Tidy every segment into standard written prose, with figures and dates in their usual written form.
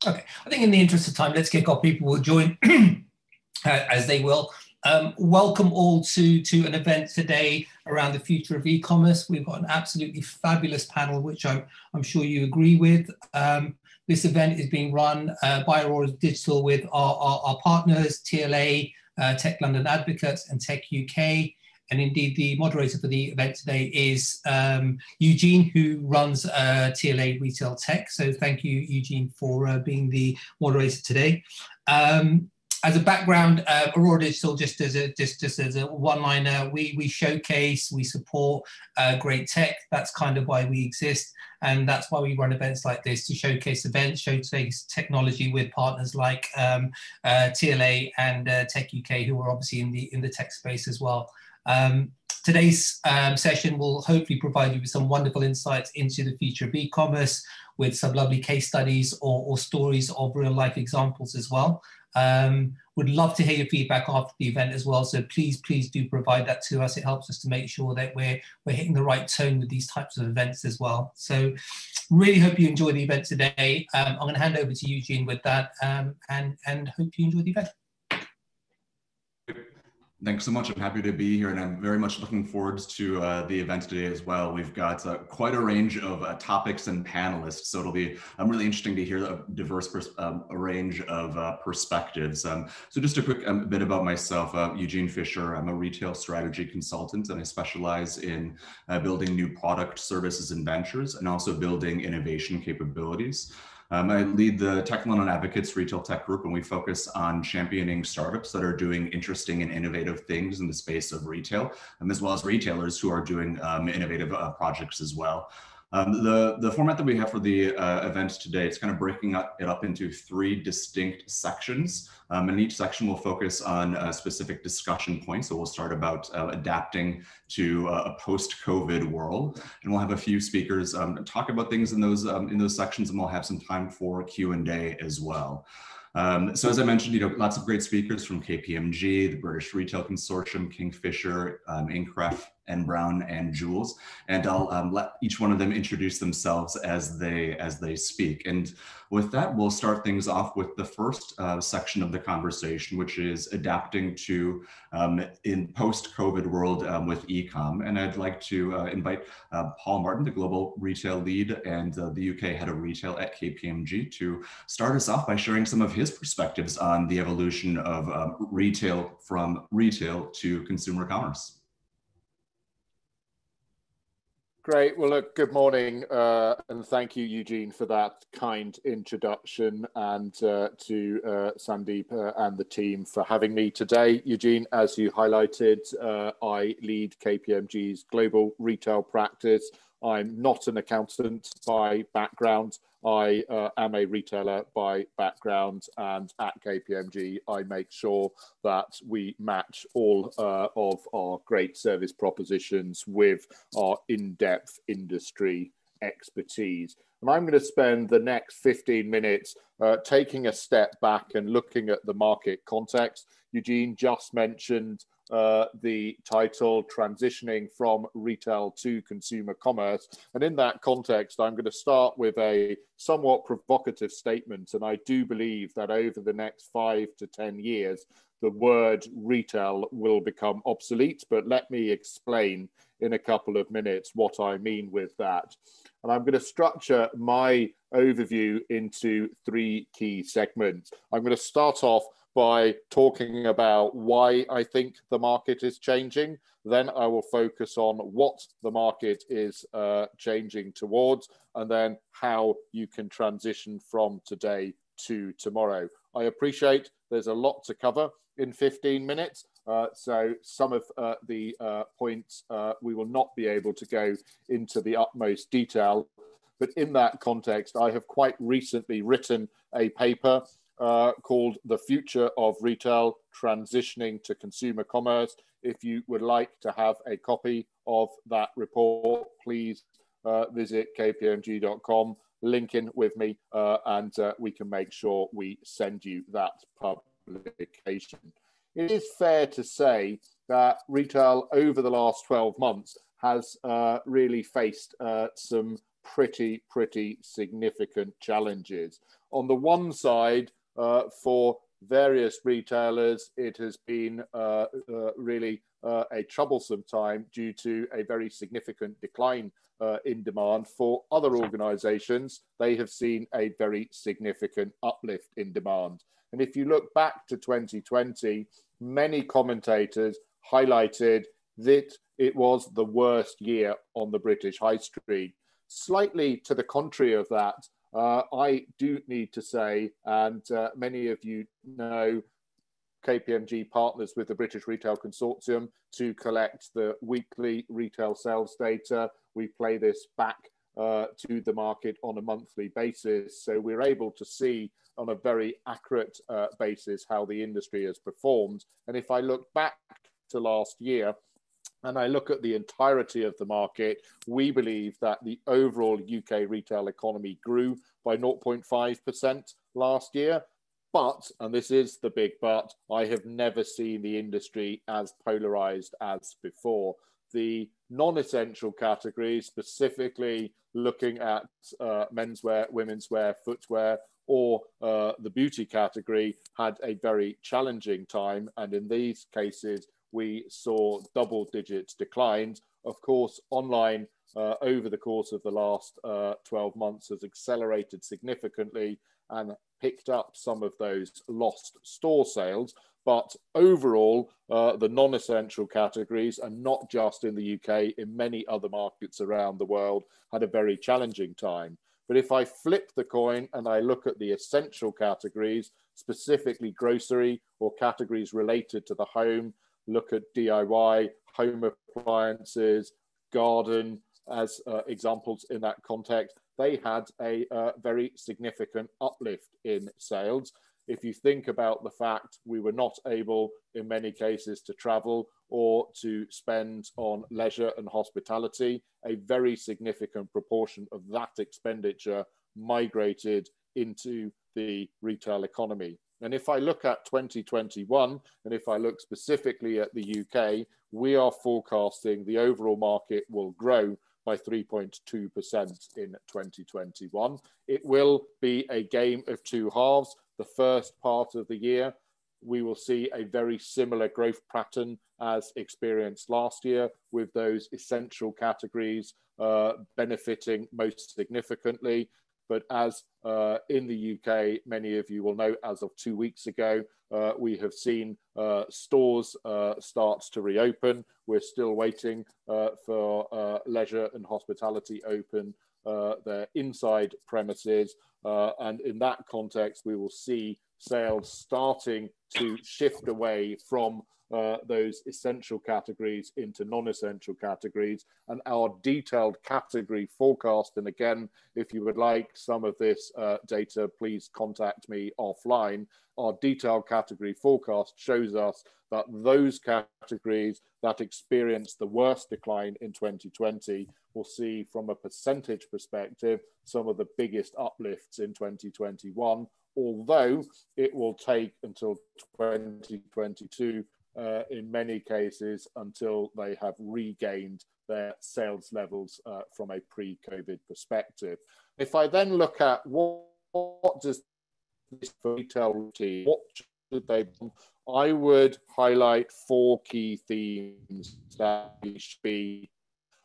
Okay, I think in the interest of time, let's kick off. People will join as they will. Welcome all to an event today around the future of e-commerce. We've got an absolutely fabulous panel, which I'm sure you agree with. This event is being run by Aurora Digital with our partners, TLA, Tech London Advocates and Tech UK. And indeed, the moderator for the event today is Eugene, who runs TLA Retail Tech. So thank you, Eugene, for being the moderator today. As a background, Aurora Digital, just as a one-liner, we showcase, we support great tech. That's kind of why we exist, and that's why we run events like this, to showcase events, showcase technology with partners like TLA and Tech UK, who are obviously in the tech space as well. Today's session will hopefully provide you with some wonderful insights into the future of e-commerce, with some lovely case studies or stories of real life examples as well. Would love to hear your feedback after the event as well. So please do provide that to us. It helps us to make sure that we're hitting the right tone with these types of events as well. So really hope you enjoy the event today. I'm going to hand over to Eugene with that, and hope you enjoy the event. Thanks so much. I'm happy to be here, and I'm very much looking forward to the event today as well. We've got quite a range of topics and panelists, so it'll be really interesting to hear a diverse range of perspectives. So just a quick bit about myself. Eugene Fisher. I'm a retail strategy consultant, and I specialize in building new product, services, and ventures, and also building innovation capabilities. I lead the Tech London Advocates Retail Tech Group, and we focus on championing startups that are doing interesting and innovative things in the space of retail, as well as retailers who are doing innovative projects as well. The format that we have for the event today, it's kind of breaking it up into 3 distinct sections. And each section will focus on specific discussion points. So we'll start about adapting to a post-COVID world. And we'll have a few speakers talk about things in those sections, and we'll have some time for Q&A as well. So as I mentioned, lots of great speakers from KPMG, the British Retail Consortium, Kingfisher, Incref, N Brown, and Jules, and I'll let each one of them introduce themselves as they speak. And with that, we'll start things off with the first section of the conversation, which is adapting to in post-COVID world with e-com. And I'd like to invite Paul Martin, the global retail lead and the UK head of retail at KPMG, to start us off by sharing some of his perspectives on the evolution of retail from retail to consumer commerce. Great. Well, look, good morning, and thank you, Eugene, for that kind introduction, and to Sandeep and the team for having me today. Eugene, as you highlighted, I lead KPMG's global retail practice. I'm not an accountant by background. I am a retailer by background, and at KPMG, I make sure that we match all of our great service propositions with our in-depth industry expertise. And I'm going to spend the next 15 minutes taking a step back and looking at the market context. Eugene just mentioned the title, Transitioning from Retail to Consumer Commerce. And in that context, I'm going to start with a somewhat provocative statement. And I do believe that over the next 5 to 10 years, the word retail will become obsolete. But let me explain in a couple of minutes what I mean with that. And I'm going to structure my overview into 3 key segments. I'm going to start off by talking about why I think the market is changing. Then I will focus on what the market is changing towards, and then how you can transition from today to tomorrow. I appreciate there's a lot to cover in 15 minutes. So some of the points we will not be able to go into the utmost detail. But in that context, I have quite recently written a paper called The Future of Retail, Transitioning to Consumer Commerce. If you would like to have a copy of that report, please visit kpmg.com, link in with me, and we can make sure we send you that publication. It is fair to say that retail over the last 12 months has really faced some pretty significant challenges. On the one side, for various retailers, it has been really a troublesome time due to a very significant decline in demand. For other organizations, they have seen a very significant uplift in demand. And if you look back to 2020, many commentators highlighted that it was the worst year on the British high street. Slightly to the contrary of that, I do need to say, and many of you know, KPMG partners with the British Retail Consortium to collect the weekly retail sales data. We play this back to the market on a monthly basis. So we're able to see on a very accurate basis how the industry has performed. And if I look back to last year, and I look at the entirety of the market, we believe that the overall UK retail economy grew by 0.5% last year. But, and this is the big but, I have never seen the industry as polarized as before. The non-essential categories, specifically looking at menswear, women's wear, footwear, or the beauty category, had a very challenging time. And in these cases, we saw double-digit declines. Of course, online over the course of the last 12 months has accelerated significantly and picked up some of those lost store sales. But overall, the non-essential categories, and not just in the UK, in many other markets around the world, had a very challenging time. But if I flip the coin and I look at the essential categories, specifically grocery or categories related to the home, look at DIY, home appliances, garden as examples in that context, they had a very significant uplift in sales. If you think about the fact we were not able, in many cases, to travel or to spend on leisure and hospitality, a very significant proportion of that expenditure migrated into the retail economy. And if I look at 2021, and if I look specifically at the UK, we are forecasting the overall market will grow by 3.2% in 2021. It will be a game of two halves. The first part of the year, we will see a very similar growth pattern as experienced last year, with those essential categories benefiting most significantly. But as in the UK, many of you will know, as of 2 weeks ago, we have seen stores start to reopen. We're still waiting for leisure and hospitality open their inside premises. And in that context, we will see sales starting to shift away from those essential categories into non-essential categories. And our detailed category forecast, and again, if you would like some of this data, please contact me offline. Our detailed category forecast shows us that those categories that experienced the worst decline in 2020 will see, from a percentage perspective, some of the biggest uplifts in 2021, although it will take until 2022 in many cases until they have regained their sales levels from a pre-COVID perspective. If I then look at what does this retail routine, what should they do? I would highlight 4 key themes that should be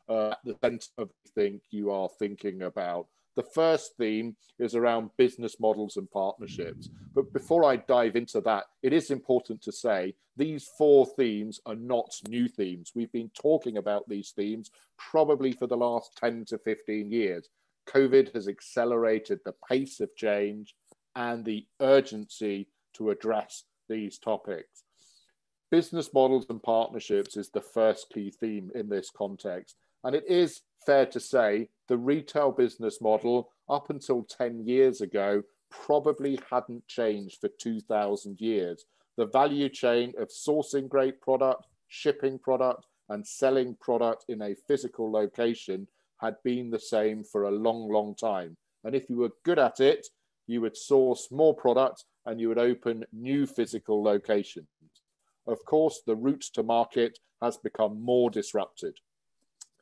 at the center of everything you are thinking about. The first theme is around business models and partnerships. But before I dive into that, it is important to say these 4 themes are not new themes. We've been talking about these themes probably for the last 10 to 15 years. COVID has accelerated the pace of change and the urgency to address these topics. Business models and partnerships is the first key theme in this context. And it is fair to say the retail business model up until 10 years ago probably hadn't changed for 2,000 years. The value chain of sourcing great product, shipping product, and selling product in a physical location had been the same for a long, long time. And if you were good at it, you would source more product and you would open new physical locations. Of course, the route to market has become more disrupted.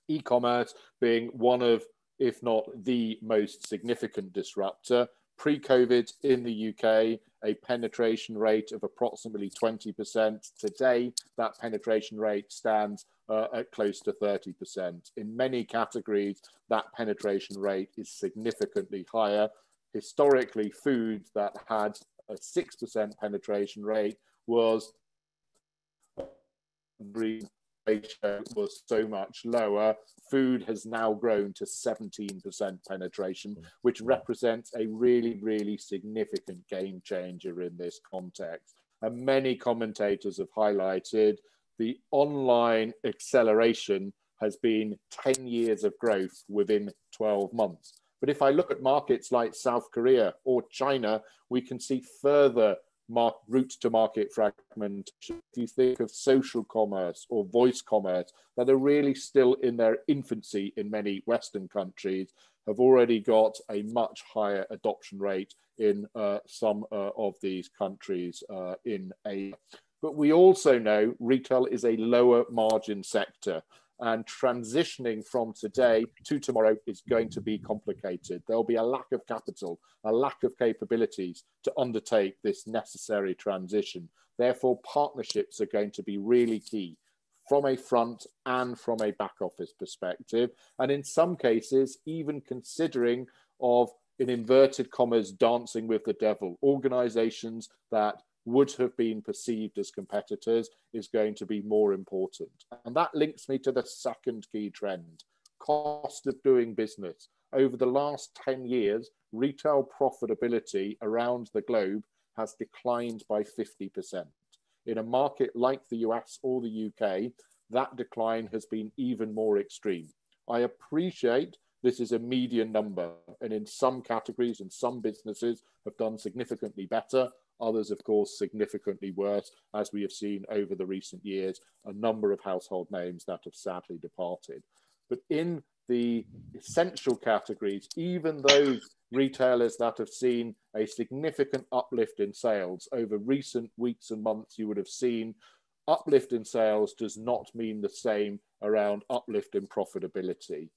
E-commerce being one of if not the most significant disruptor. Pre-COVID in the UK, a penetration rate of approximately 20%. Today, that penetration rate stands at close to 30%. In many categories, that penetration rate is significantly higher. Historically, food that had a 6% penetration rate was ratio was so much lower. Food has now grown to 17% penetration, which represents a really, really significant game changer in this context. And many commentators have highlighted the online acceleration has been 10 years of growth within 12 months. But if I look at markets like South Korea or China, we can see further route to market fragmentation. If you think of social commerce or voice commerce that are really still in their infancy in many Western countries, have already got a much higher adoption rate in some of these countries in Asia. But we also know retail is a lower margin sector, and transitioning from today to tomorrow is going to be complicated. There'll be a lack of capital, a lack of capabilities to undertake this necessary transition. Therefore, partnerships are going to be really key from a front and from a back office perspective. And in some cases, even considering of, in inverted commas, dancing with the devil, organizations that would have been perceived as competitors is going to be more important. And that links me to the second key trend, cost of doing business. Over the last 10 years, retail profitability around the globe has declined by 50%. In a market like the US or the UK, that decline has been even more extreme. I appreciate this is a median number, and in some categories and some businesses have done significantly better. Others, of course, significantly worse, as we have seen over the recent years, a number of household names that have sadly departed. But in the essential categories, even those retailers that have seen a significant uplift in sales over recent weeks and months, you would have seen uplift in sales does not mean the same around uplift in profitability.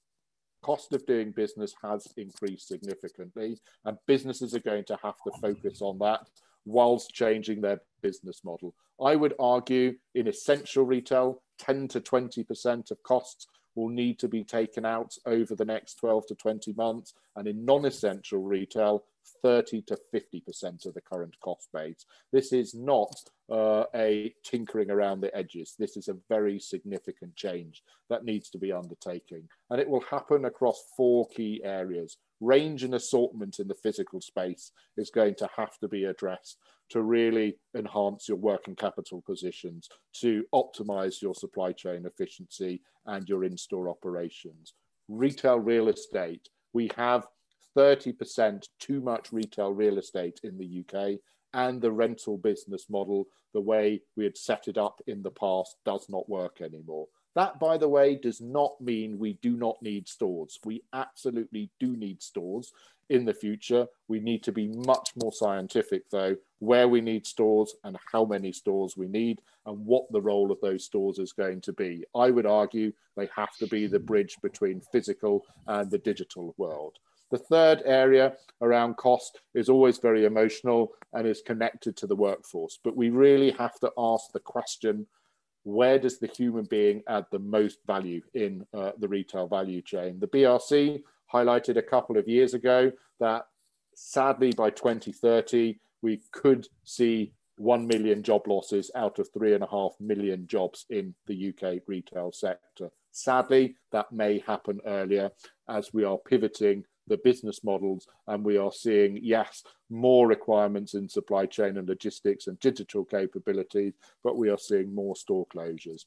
Cost of doing business has increased significantly, and businesses are going to have to focus on that whilst changing their business model. I would argue in essential retail, 10 to 20% of costs will need to be taken out over the next 12 to 20 months. And in non-essential retail, 30 to 50% of the current cost base. This is not a tinkering around the edges. This is a very significant change that needs to be undertaken. And it will happen across 4 key areas. Range and assortment in the physical space is going to have to be addressed to really enhance your working capital positions, to optimize your supply chain efficiency and your in-store operations. Retail real estate, we have 30% too much retail real estate in the UK, and the rental business model, the way we had set it up in the past, does not work anymore. That, by the way, does not mean we do not need stores. We absolutely do need stores in the future. We need to be much more scientific, though, where we need stores and how many stores we need and what the role of those stores is going to be. I would argue they have to be the bridge between physical and the digital world. The third area around cost is always very emotional and is connected to the workforce. But we really have to ask the question, where does the human being add the most value in the retail value chain? The BRC highlighted a couple of years ago that sadly by 2030, we could see 1 million job losses out of 3.5 million jobs in the UK retail sector. Sadly, that may happen earlier as we are pivoting the business models, and we are seeing, yes, more requirements in supply chain and logistics and digital capabilities, but we are seeing more store closures.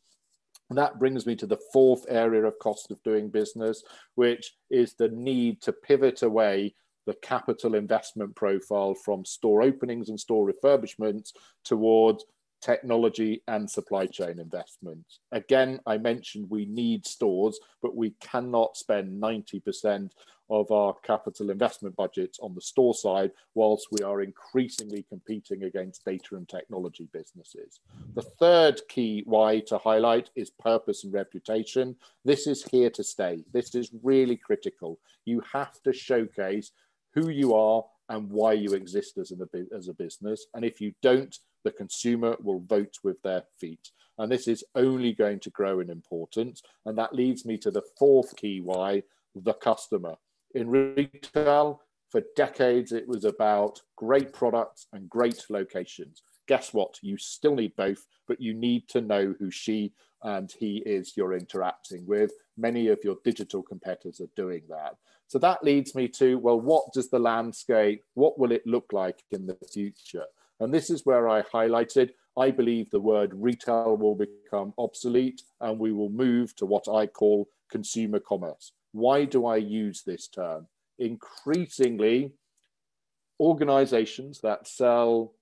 And that brings me to the fourth area of cost of doing business, which is the need to pivot away the capital investment profile from store openings and store refurbishments towards technology and supply chain investments. Again, I mentioned we need stores, but we cannot spend 90% of our capital investment budgets on the store side whilst we are increasingly competing against data and technology businesses. The third key why to highlight is purpose and reputation. This is here to stay. This is really critical. You have to showcase who you are and why you exist as a business. And if you don't, the consumer will vote with their feet. And this is only going to grow in importance. And that leads me to the fourth key why, the customer. In retail, for decades, it was about great products and great locations. Guess what? You still need both, but you need to know who she and he is you're interacting with. Many of your digital competitors are doing that. So that leads me to, well, what does the landscape, what will it look like in the future? And this is where I highlighted, I believe the word retail will become obsolete and we will move to what I call consumer commerce. Why do I use this term? Increasingly, organizations that sell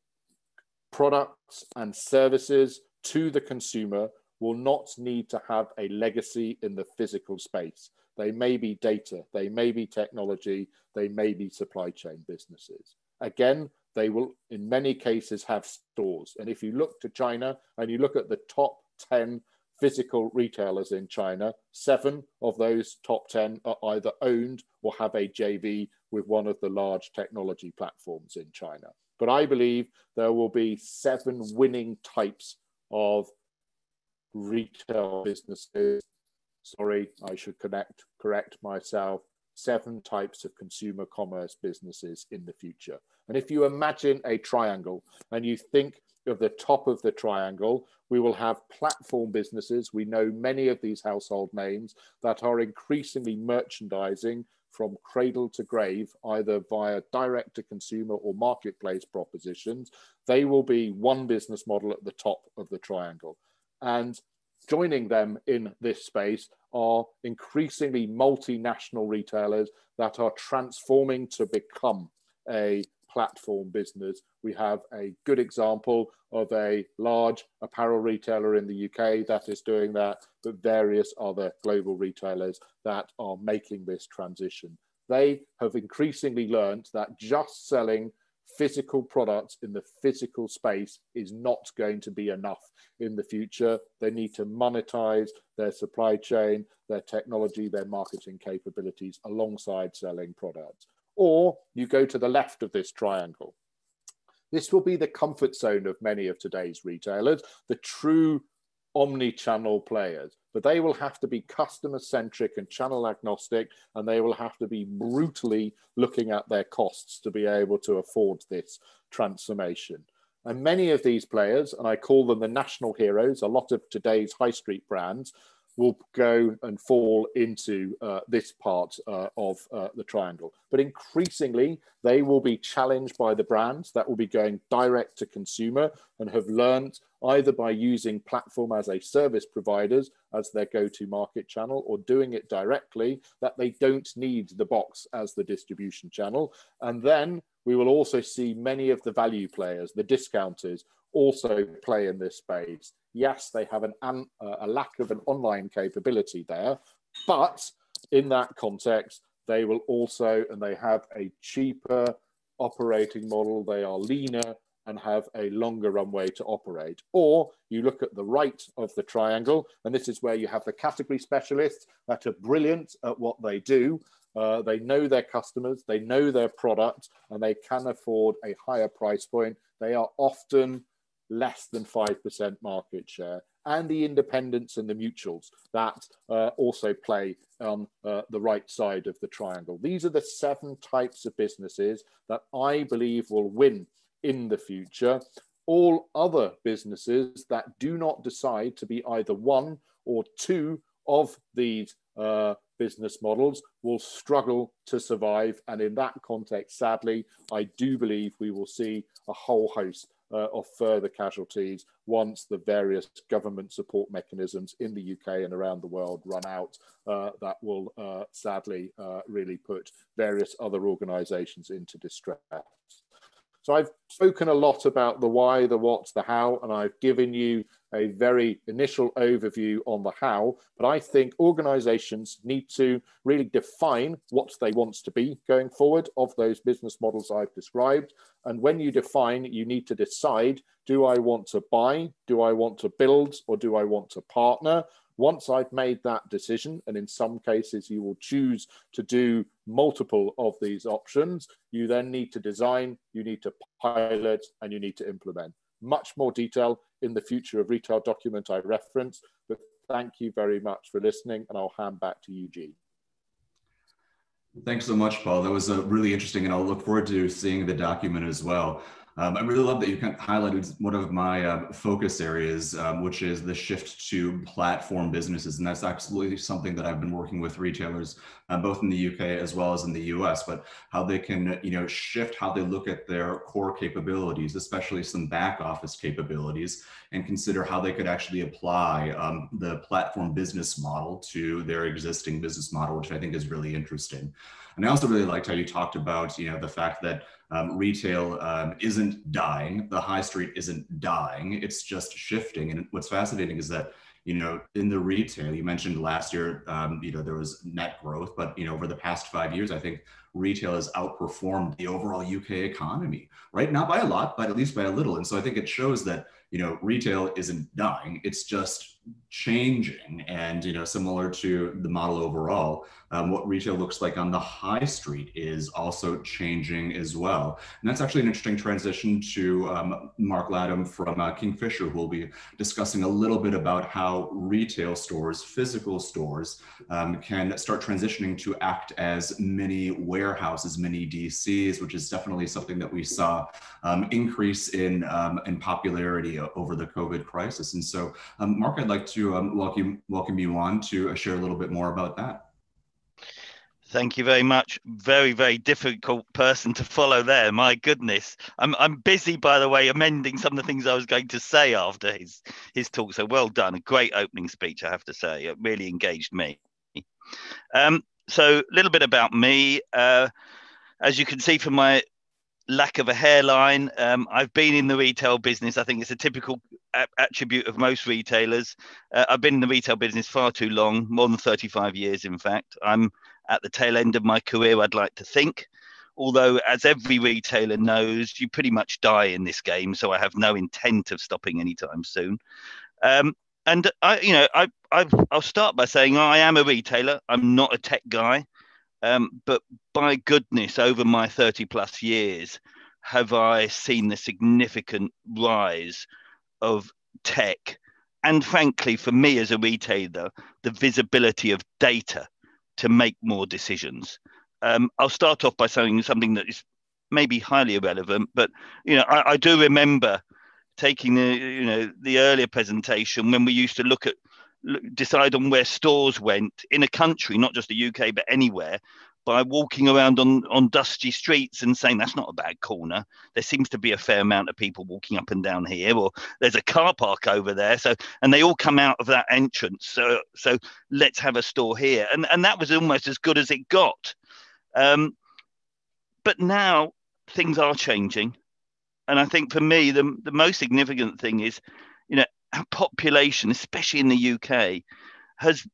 products and services to the consumer will not need to have a legacy in the physical space. They may be data, they may be technology, they may be supply chain businesses. Again, they will in many cases have stores. And if you look to China and you look at the top 10 physical retailers in China, 7 of those top 10 are either owned or have a JV with one of the large technology platforms in China. But I believe there will be 7 winning types of retail businesses. Sorry, I should correct myself. 7 types of consumer commerce businesses in the future. And if you imagine a triangle and you think of the top of the triangle, we will have platform businesses. We know many of these household names that are increasingly merchandising from cradle to grave, either via direct to consumer or marketplace propositions. They will be one business model at the top of the triangle. And joining them in this space are increasingly multinational retailers that are transforming to become a platform business. We have a good example of a large apparel retailer in the UK that is doing that, but various other global retailers that are making this transition. They have increasingly learned that just selling physical products in the physical space is not going to be enough in the future. They need to monetize their supply chain, their technology, their marketing capabilities alongside selling products. Or you go to the left of this triangle. This will be the comfort zone of many of today's retailers, the true omni-channel players, but they will have to be customer-centric and channel agnostic, and they will have to be brutally looking at their costs to be able to afford this transformation. And many of these players, and I call them the national heroes, a lot of today's high street brands, will go and fall into this part of the triangle. But increasingly, they will be challenged by the brands that will be going direct to consumer and have learned either by using platform as a service providers as their go-to market channel or doing it directly, that they don't need the box as the distribution channel. And then we will also see many of the value players, the discounters, also play in this space. Yes, they have a lack of an online capability there, but in that context, they will also, and they have a cheaper operating model, they are leaner and have a longer runway to operate. Or you look at the right of the triangle, and this is where you have the category specialists that are brilliant at what they do. They know their customers, they know their product, and they can afford a higher price point. They are often less than 5% market share, and the independents and the mutuals that also play on the right side of the triangle. These are the 7 types of businesses that I believe will win in the future. All other businesses that do not decide to be either 1 or 2 of these business models will struggle to survive. And in that context, sadly, I do believe we will see a whole host of further casualties once the various government support mechanisms in the UK and around the world run out. That will sadly really put various other organisations into distress. So I've spoken a lot about the why, the what, the how, and I've given you a very initial overview on the how, but I think organizations need to really define what they want to be going forward of those business models I've described. And when you define, you need to decide, do I want to buy, do I want to build, or do I want to partner? Once I've made that decision, and in some cases you will choose to do multiple of these options, you then need to design, you need to pilot, and you need to implement. Much more detail in the Future of Retail document I referenced, but thank you very much for listening, and I'll hand back to Eugene. Thanks so much, Paul. That was really interesting, and I'll look forward to seeing the document as well. I really love that you kind of highlighted one of my focus areas, which is the shift to platform businesses. And that's absolutely something that I've been working with retailers, both in the UK as well as in the US, but how they can, shift how they look at their core capabilities, especially some back office capabilities, and consider how they could actually apply the platform business model to their existing business model, which I think is really interesting. And I also really liked how you talked about, the fact that retail isn't dying. The high street isn't dying. It's just shifting. And what's fascinating is that, in the retail, you mentioned last year, there was net growth, but, over the past 5 years, I think retail has outperformed the overall UK economy, right? Not by a lot, but at least by a little. And so I think it shows that, retail isn't dying. It's just changing. And, similar to the model overall, what retail looks like on the high street is also changing as well. And that's actually an interesting transition to Mark Latham from Kingfisher, who will be discussing a little bit about how retail stores, physical stores, can start transitioning to act as mini warehouses, mini DCs, which is definitely something that we saw increase in popularity over the COVID crisis. And so, Mark, I'd like to welcome you on to share a little bit more about that. Thank you very much. Very, very difficult person to follow there. My goodness. I'm busy, by the way, amending some of the things I was going to say after his talk. So well done. A great opening speech, I have to say. It really engaged me. So a little bit about me. As you can see from my lack of a hairline, I've been in the retail business. I think it's a typical attribute of most retailers. I've been in the retail business far too long, more than 35 years, in fact. I'm at the tail end of my career, I'd like to think. Although, as every retailer knows, you pretty much die in this game. So I have no intent of stopping anytime soon. And I'll start by saying I am a retailer. I'm not a tech guy. But by goodness, over my 30 plus years, have I seen the significant rise of tech. And frankly, for me as a retailer, the visibility of data to make more decisions. I'll start off by saying something that is maybe highly irrelevant, but I do remember taking the earlier presentation when we used to decide on where stores went in a country, not just the UK, but anywhere, by walking around on dusty streets and saying, that's not a bad corner. There seems to be a fair amount of people walking up and down here, or there's a car park over there. And they all come out of that entrance. So let's have a store here. And that was almost as good as it got. But now things are changing. And I think for me, the most significant thing is, our population, especially in the UK, has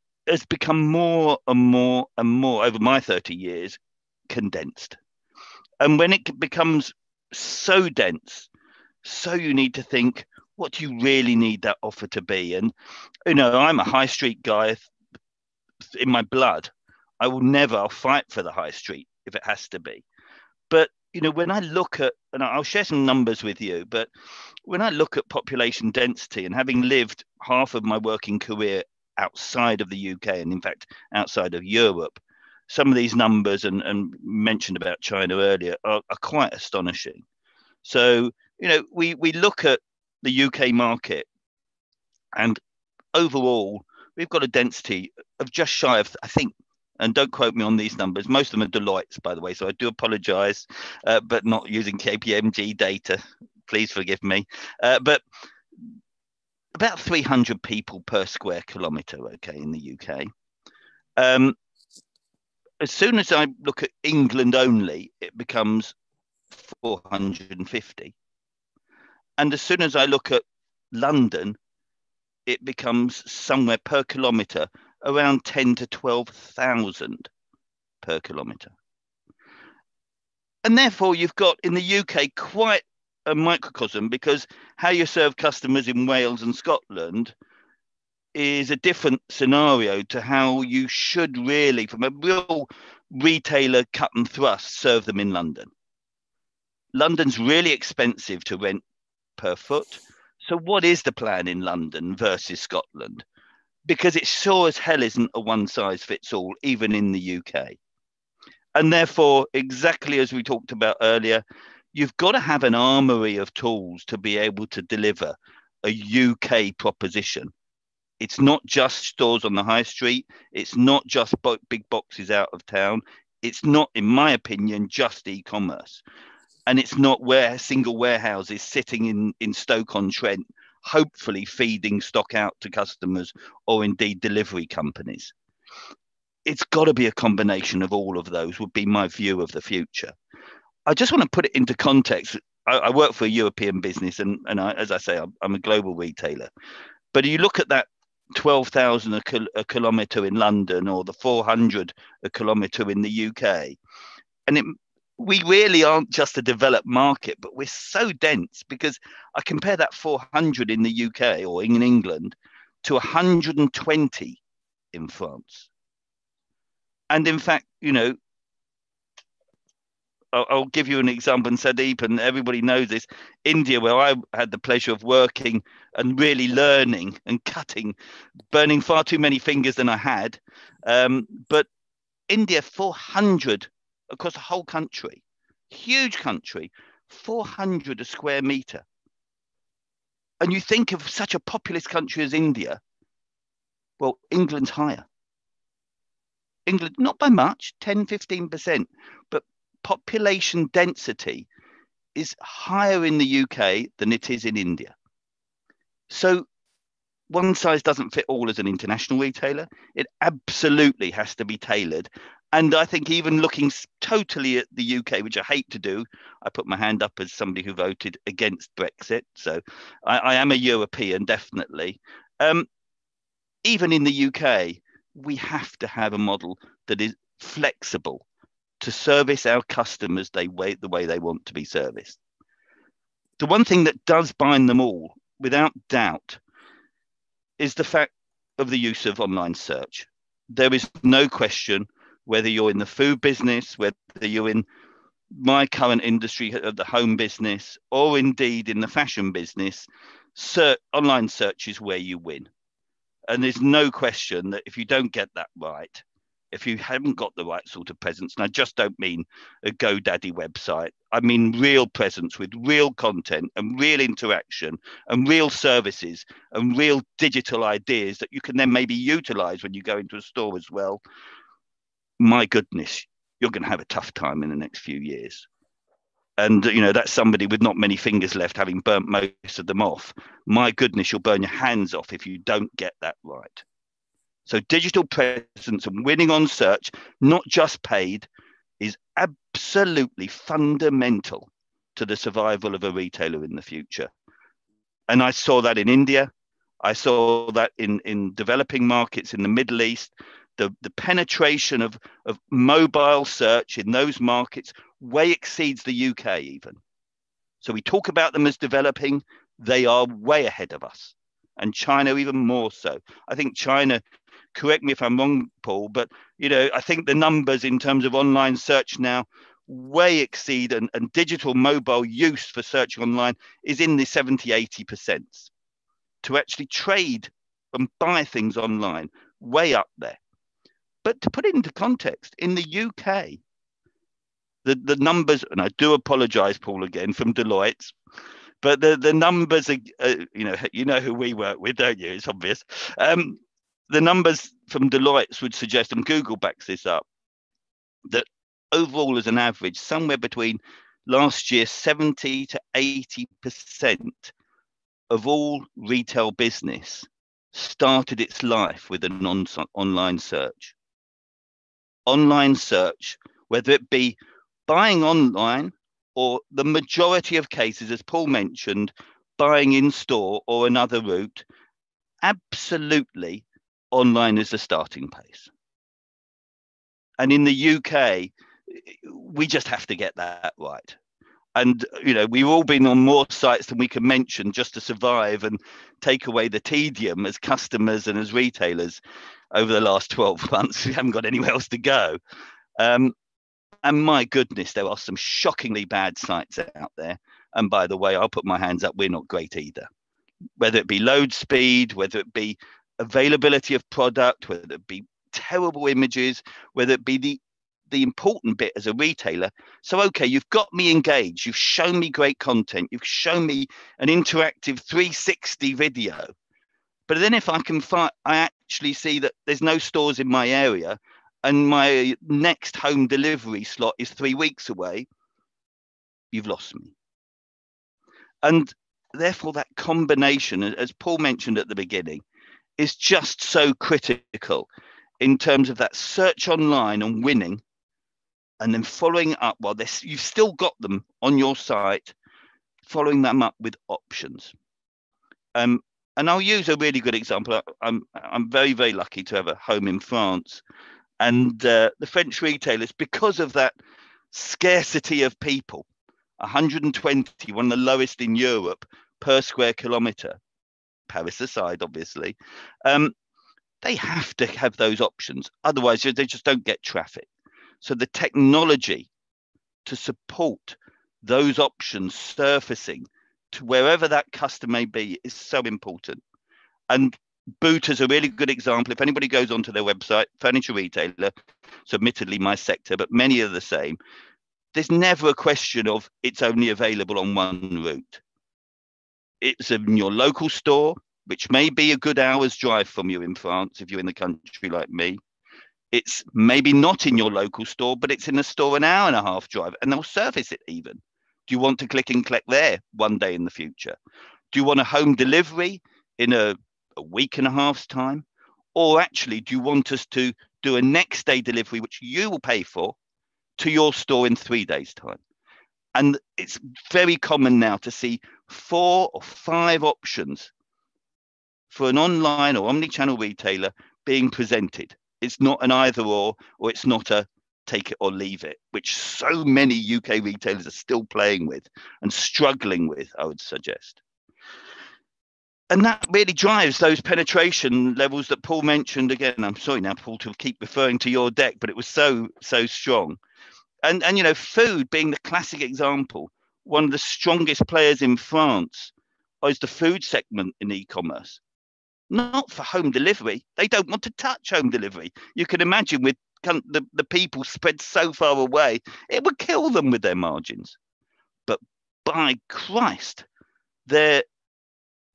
become more and more and more over my 30 years condensed. And when it becomes so dense, so you need to think, what do you really need that offer to be? And, I'm a high street guy in my blood. I'll fight for the high street if it has to be. But, when I look at, and I'll share some numbers with you, but when I look at population density and having lived half of my working career outside of the UK and in fact outside of Europe, some of these numbers and mentioned about China earlier are quite astonishing. So, we look at the UK market and overall we've got a density of just shy of, I think, and don't quote me on these numbers, most of them are Deloitte's, by the way, so I do apologize, but not using KPMG data, please forgive me, but about 300 people per square kilometre, okay, in the UK. As soon as I look at England only, it becomes 450. And as soon as I look at London, it becomes somewhere per kilometre around 10 to 12,000 per kilometre. And therefore, you've got in the UK quite a microcosm, because how you serve customers in Wales and Scotland is a different scenario to how you should really, from a real retailer cut and thrust, serve them in London. London's really expensive to rent per foot. So what is the plan in London versus Scotland? Because it sure as hell isn't a one size fits all, even in the UK. And therefore, exactly as we talked about earlier, you've got to have an armory of tools to be able to deliver a UK proposition. It's not just stores on the high street. It's not just big boxes out of town. It's not, in my opinion, just e-commerce. And it's not where single warehouses sitting in Stoke-on-Trent, hopefully feeding stock out to customers or indeed delivery companies. It's got to be a combination of all of those, would be my view of the future. I just want to put it into context. I work for a European business, and as I say, I'm a global retailer. But you look at that 12,000 a kilometre in London, or the 400 a kilometre in the UK, and we really aren't just a developed market, but we're so dense, because I compare that 400 in the UK or in England to 120 in France. And in fact, you know, I'll give you an example, and Sandeep, and everybody knows this. India, where I had the pleasure of working and really learning and cutting, burning far too many fingers than I had. But India, 400 across the whole country, huge country, 400 a square metre. And you think of such a populous country as India, well, England's higher. England, not by much, 10, 15%, but population density is higher in the UK than it is in India. So one size doesn't fit all as an international retailer. It absolutely has to be tailored. And I think even looking totally at the UK, which I hate to do, I put my hand up as somebody who voted against Brexit. So I am a European, definitely. Even in the UK, we have to have a model that is flexible to service our customers the way they want to be serviced. The one thing that does bind them all, without doubt, is the fact of the use of online search. There is no question, whether you're in the food business, whether you're in my current industry of the home business, or indeed in the fashion business, online search is where you win. And there's no question that if you don't get that right, if you haven't got the right sort of presence, and I just don't mean a GoDaddy website, I mean real presence with real content and real interaction and real services and real digital ideas that you can then maybe utilize when you go into a store as well. My goodness, you're going to have a tough time in the next few years. And, you know, that's somebody with not many fingers left, having burnt most of them off. My goodness, you'll burn your hands off if you don't get that right. So digital presence and winning on search, not just paid, is absolutely fundamental to the survival of a retailer in the future. And I saw that in India. I saw that in developing markets in the Middle East. The penetration of mobile search in those markets way exceeds the UK even. So we talk about them as developing, they are way ahead of us. And China even more so. I think China, correct me if I'm wrong, Paul, but you know, I think the numbers in terms of online search now way exceed, and digital mobile use for searching online is in the 70, 80%. To actually trade and buy things online, way up there. But to put it into context, in the UK, the numbers, and I do apologise, Paul, again from Deloitte, but the numbers are, you know who we work with, don't you? It's obvious. The numbers from Deloitte would suggest, and Google backs this up, that overall as an average, somewhere between last year, 70 to 80% of all retail business started its life with an online search. Online search, whether it be buying online or the majority of cases, as Paul mentioned, buying in store or another route, absolutely online is the starting place. And in the UK, we just have to get that right. And, you know, we've all been on more sites than we can mention just to survive and take away the tedium as customers and as retailers over the last 12 months. We haven't got anywhere else to go. And my goodness, there are some shockingly bad sites out there. And by the way, I'll put my hands up, we're not great either. Whether it be load speed, whether it be availability of product, whether it be terrible images, whether it be the important bit as a retailer. So, okay, you've got me engaged. You've shown me great content. You've shown me an interactive 360 video. But then if I actually see that there's no stores in my area and my next home delivery slot is 3 weeks away, you've lost me. And therefore, that combination, as Paul mentioned at the beginning, is just so critical in terms of that search online and winning, and then following up while you've still got them on your site, following them up with options. And I'll use a really good example. I'm very, very lucky to have a home in France, and the French retailers, because of that scarcity of people, 120, one of the lowest in Europe per square kilometre, Paris aside, obviously, they have to have those options. Otherwise, they just don't get traffic. So the technology to support those options surfacing to wherever that customer may be is so important. And Boot is a really good example. If anybody goes onto their website, furniture retailer, so admittedly my sector, but many are the same, there's never a question of it's only available on one route. It's in your local store, which may be a good hour's drive from you in France, if you're in the country like me. It's maybe not in your local store, but it's in a store an hour and a half drive, and they'll service it even. Do you want to click and collect there one day in the future? Do you want a home delivery in a week and a half's time? Or actually, do you want us to do a next day delivery, which you will pay for, to your store in 3 days' time? And it's very common now to see 4 or 5 options for an online or omni-channel retailer being presented. It's not an either or it's not a take it or leave it, which so many UK retailers are still playing with and struggling with, I would suggest. And that really drives those penetration levels that Paul mentioned. Again, I'm sorry now, Paul, to keep referring to your deck, but it was so strong. And you know, food being the classic example, one of the strongest players in France is the food segment in e-commerce. Not for home delivery. They don't want to touch home delivery. You can imagine with the people spread so far away, it would kill them with their margins. But by Christ, their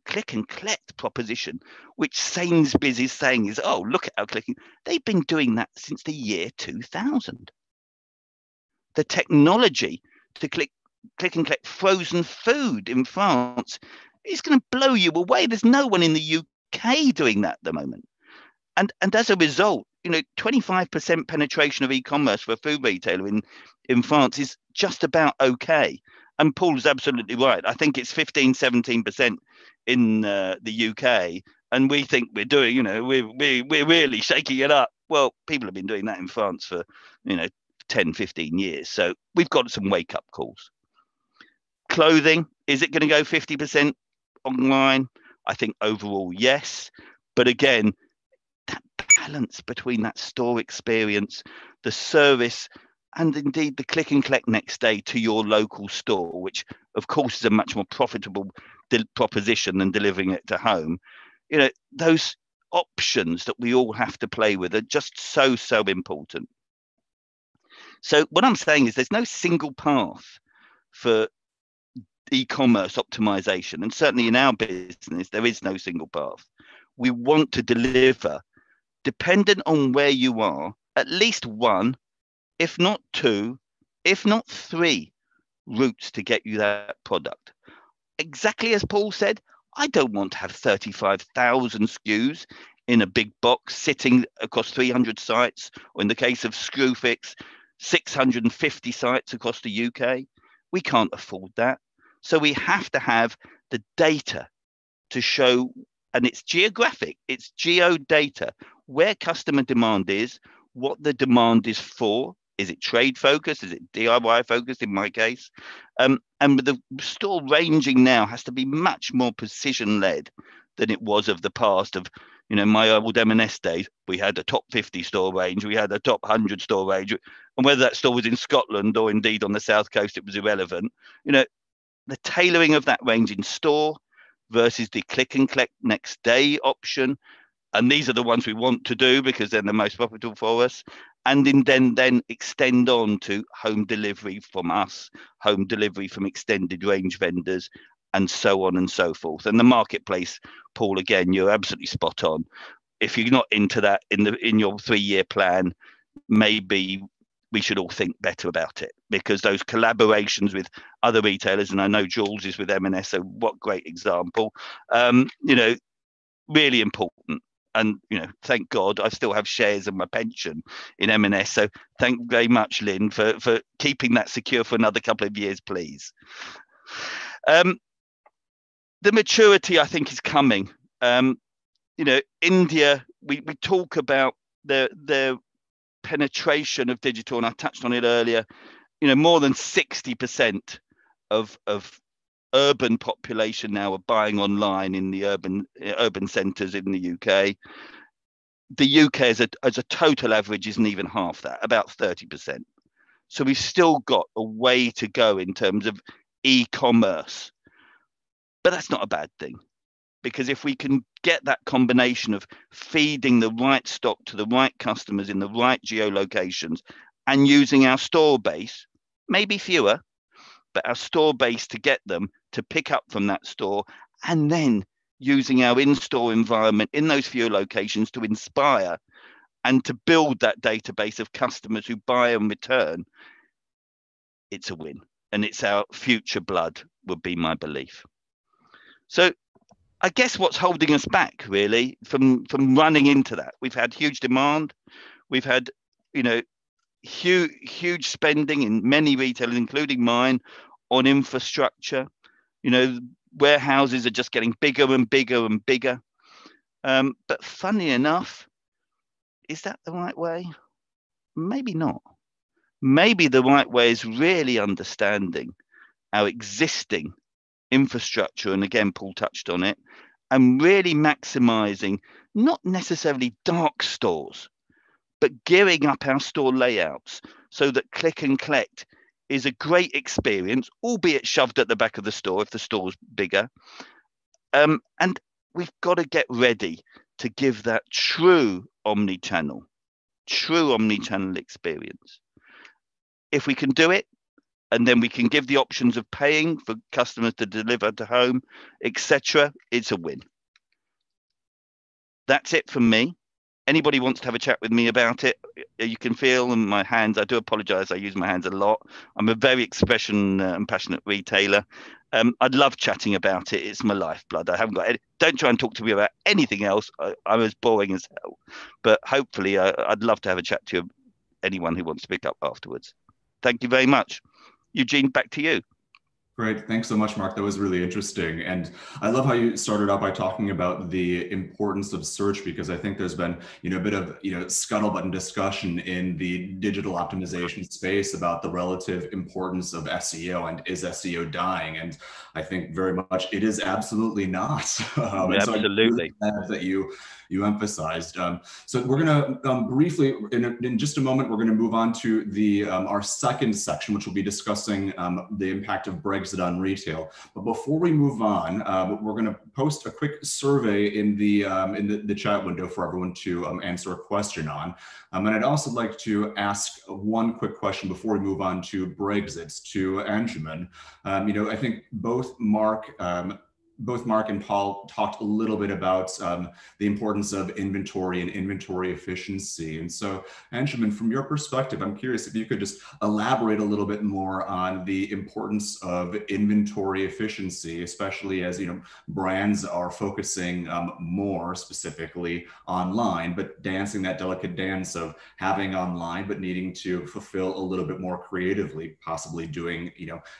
click and collect proposition, which Sainsbury's is saying is, oh, look at our clicking. They've been doing that since the year 2000. The technology to click and collect frozen food in France is going to blow you away. There's no one in the UK doing that at the moment. And as a result, you know, 25% penetration of e-commerce for a food retailer in France is just about okay. And Paul's absolutely right. I think it's 15-17% in the UK, and we think we're doing, you know, we're really shaking it up. Well, people have been doing that in France for, you know, 10-15 years. So we've got some wake-up calls. Clothing, is it going to go 50% online? I think overall, yes. But again, that balance between that store experience, the service, and indeed the click and collect next day to your local store, which of course is a much more profitable proposition than delivering it to home. You know, those options that we all have to play with are just so important. So what I'm saying is there's no single path for e-commerce optimization, and certainly in our business there is no single path. We want to deliver, dependent on where you are, at least one, if not two, if not three routes to get you that product. Exactly as Paul said, I don't want to have 35,000 SKUs in a big box sitting across 300 sites, or in the case of Screwfix, 650 sites across the UK. We can't afford that. So we have to have the data to show, and it's geographic, it's geo data, where customer demand is, what the demand is for. Is it trade focused? Is it DIY focused in my case? And the store ranging now has to be much more precision led than it was of the past. Of, you know, my old M&S days, we had a top 50 store range, we had a top 100 store range, and whether that store was in Scotland or indeed on the south coast, it was irrelevant. You know, the tailoring of that range in store versus the click and collect next day option, and these are the ones we want to do because they're the most profitable for us. And then extend on to home delivery from us, home delivery from extended range vendors, and so on and so forth. And the marketplace, Paul, again, you're absolutely spot on. If you're not into that in your 3-year plan, maybe we should all think better about it, because those collaborations with other retailers, and I know Jules is with M&S, so what great example, you know, really important. And, you know, thank God I still have shares of my pension in M&S. So thank you very much, Lynn, for keeping that secure for another couple of years, please. The maturity, I think, is coming. You know, India, we talk about their penetration of digital, and I touched on it earlier. You know, more than 60% of urban population now are buying online in the urban centres in the UK. The UK as a total average isn't even half that, about 30%. So we've still got a way to go in terms of e-commerce. But that's not a bad thing, because if we can get that combination of feeding the right stock to the right customers in the right geolocations and using our store base, maybe fewer, but our store base to get them to pick up from that store, and then using our in-store environment in those fewer locations to inspire and to build that database of customers who buy and return, it's a win. And it's our future blood, would be my belief. So I guess what's holding us back really from running into that, we've had huge demand, we've had, you know, huge spending in many retailers, including mine, on infrastructure. You know, warehouses are just getting bigger and bigger and bigger. But funny enough, is that the right way? Maybe not. Maybe the right way is really understanding our existing infrastructure, and again, Paul touched on it, and really maximizing not necessarily dark stores, but gearing up our store layouts so that click and collect is a great experience, albeit shoved at the back of the store if the store's bigger. And we've got to get ready to give that true omni-channel experience. If we can do it, and then we can give the options of paying for customers to deliver to home, etc., it's a win. That's it from me. Anybody wants to have a chat with me about it, you can feel in my hands. I do apologize, I use my hands a lot. I'm a very expression and passionate retailer. I'd love chatting about it. It's my lifeblood. I haven't got any, don't try and talk to me about anything else. I'm as boring as hell. But hopefully I'd love to have a chat to anyone who wants to pick up afterwards. Thank you very much. Eugene, back to you. Great. Thanks so much, Mark. That was really interesting. And I love how you started out by talking about the importance of search, because I think there's been, you know, a bit of, you know, scuttlebutt and discussion in the digital optimization space about the relative importance of SEO, and is SEO dying? And I think very much it is absolutely not. Absolutely. So I'm really glad that you emphasized. So we're going to briefly, in just a moment, we're going to move on to the our second section, which will be discussing the impact of Brexit on retail. But before we move on, we're going to post a quick survey in the chat window for everyone to answer a question on. And I'd also like to ask one quick question before we move on to Brexit to Anjuman. You know, I think both Mark both Mark and Paul talked a little bit about the importance of inventory and inventory efficiency. And so, Anshuman, from your perspective, I'm curious if you could just elaborate a little bit more on the importance of inventory efficiency, especially as brands are focusing more specifically online, but dancing that delicate dance of having online, but needing to fulfill a little bit more creatively, possibly doing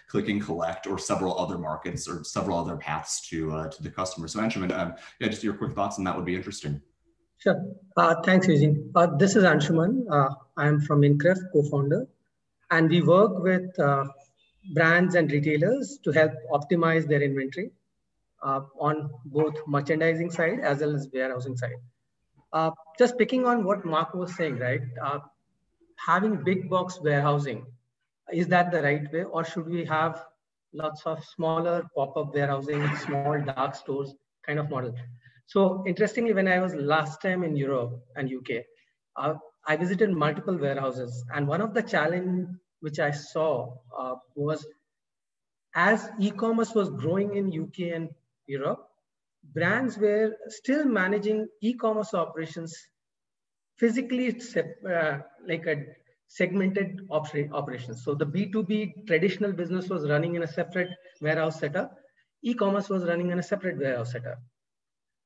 click and collect or several other markets or several other paths to the customer. So Anshuman, yeah, just your quick thoughts on that would be interesting. Sure. Thanks, Eugene. This is Anshuman. I am from Incref, co-founder, and we work with brands and retailers to help optimize their inventory on both merchandising side as well as warehousing side. Just picking on what Mark was saying, right? Having big box warehousing, is that the right way, or should we have lots of smaller pop-up warehousing, small dark stores kind of model? So interestingly, when I was last time in Europe and UK, I visited multiple warehouses. And one of the challenges which I saw was as e-commerce was growing in UK and Europe, brands were still managing e-commerce operations physically, like a segmented operations. So the B2B traditional business was running in a separate warehouse setup. E-commerce was running in a separate warehouse setup.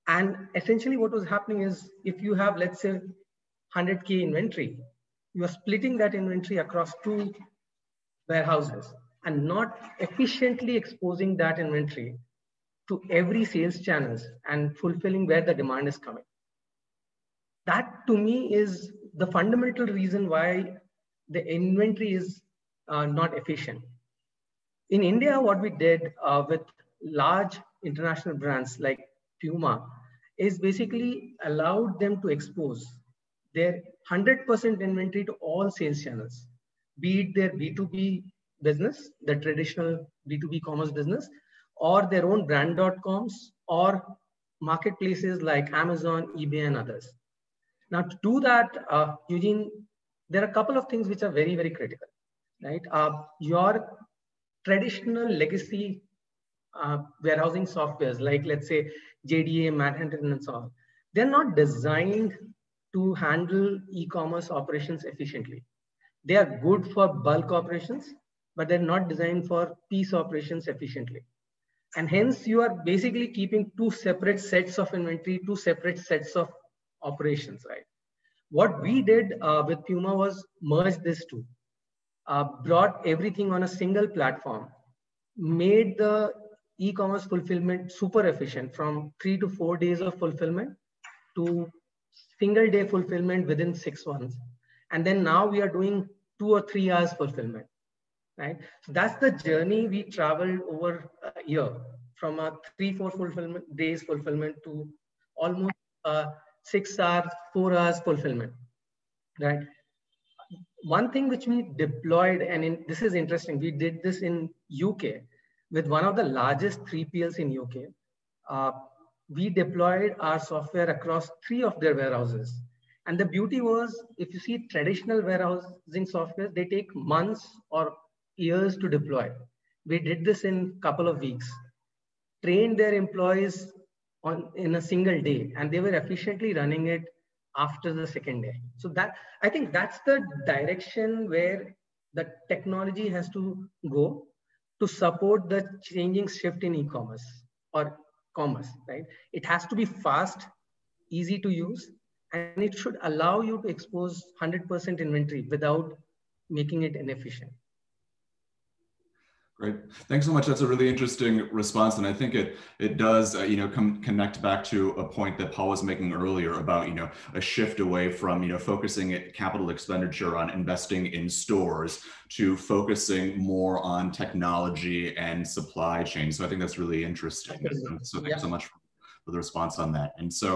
And essentially what was happening is if you have, let's say, 100K inventory, you are splitting that inventory across 2 warehouses and not efficiently exposing that inventory to every sales channels and fulfilling where the demand is coming. That to me is the fundamental reason why the inventory is not efficient. In India, what we did with large international brands like Puma is basically allowed them to expose their 100% inventory to all sales channels, be it their B2B business, the traditional B2B commerce business, or their own brand.coms or marketplaces like Amazon, eBay, and others. Now, to do that, Eugene, there are a couple of things which are very, very critical, right? Your traditional legacy warehousing softwares, like let's say JDA, Manhattan, and so on, they're not designed to handle e-commerce operations efficiently. They are good for bulk operations, but they're not designed for piece operations efficiently. And hence you are basically keeping 2 separate sets of inventory, 2 separate sets of operations, right? What we did with Puma was merge these 2, brought everything on a single platform, made the e-commerce fulfillment super efficient from 3 to 4 days of fulfillment to single day fulfillment within 6 months. And then now we are doing 2 or 3 hours fulfillment, right? So that's the journey we traveled over a year, from a 3-4 days fulfillment to almost 6 hours, 4 hours fulfillment, right? One thing which we deployed, and this is interesting, we did this in UK with one of the largest 3PLs in UK. We deployed our software across 3 of their warehouses. And the beauty was, if you see traditional warehousing software, they take months or years to deploy. We did this in a couple of weeks, trained their employees in a single day, and they were efficiently running it after the second day. So that, I think that's the direction where the technology has to go to support the changing shift in e-commerce or commerce, right? It has to be fast, easy to use, and it should allow you to expose 100% inventory without making it inefficient. Great. Thanks so much. That's a really interesting response. And I think it does, connect back to a point that Paul was making earlier about, a shift away from, focusing at capital expenditure on investing in stores to focusing more on technology and supply chain. So I think that's really interesting. So thanks so much for the response on that. And so